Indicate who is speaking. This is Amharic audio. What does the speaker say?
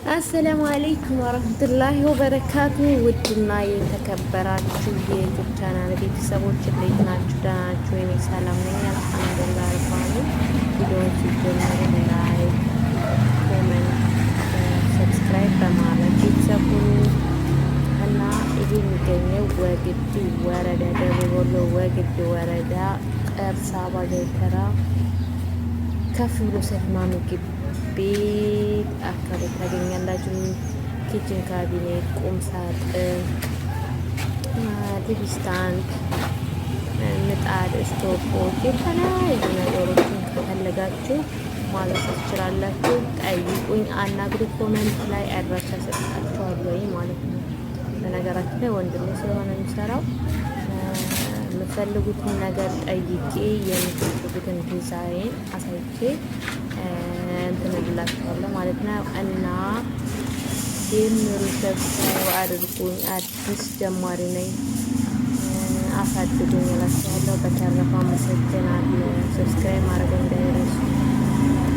Speaker 1: አሰላሙ አለይኩም ወረህመቱላሂ ወበረካቱ። ውድና የተከበራችሁ የዩቲዩብ ቻናል ቤተሰቦች እንዴት ናችሁ? ደህና ናችሁ? እኔ ሰላም ነኝ አልሐምዱሊላህ። ረባኒ ቪዲዮውን ሲጀምሩ ላይክ፣ ኮሜንት፣ ሰብስክራይብ በማለት ቤተሰብ ሁኑ እና ይህ የሚገኘው ወግዲ ወረዳ ደቡብ ወሎ ወግዲ ወረዳ ቀርሳ ባገተራ ከፍ ብሎ ሰፊማ ምግብ ቤት አካባቢ ታገኛላችሁ። ኪችን ካቢኔት፣ ቁም ሳጥን፣ ቲቪ ስታንድ፣ ምጣድ፣ ስቶፖች የተለያዩ ነገሮችን ከፈለጋችሁ ማለት ትችላላችሁ። ጠይቁኝ፣ አናግሩ። ኮመንት ላይ አድራሻ ሰጥታችኋለሁ ማለት ነው። በነገራችን ላይ ወንድሜ ስለሆነ የሚሰራው የምፈልጉትን ነገር ጠይቄ የምትፈልጉትን ዲዛይን አሳይቼ እንትን እላችኋለሁ ማለት ነው። እና ጀምሩ፣ ሰብስክራይብ አድርጉኝ። አዲስ ጀማሪ ነኝ፣ አሳድጉኝ እላችኋለሁ። በተረፈ አመሰግናለሁ። ሰብስክራይብ ማድረግ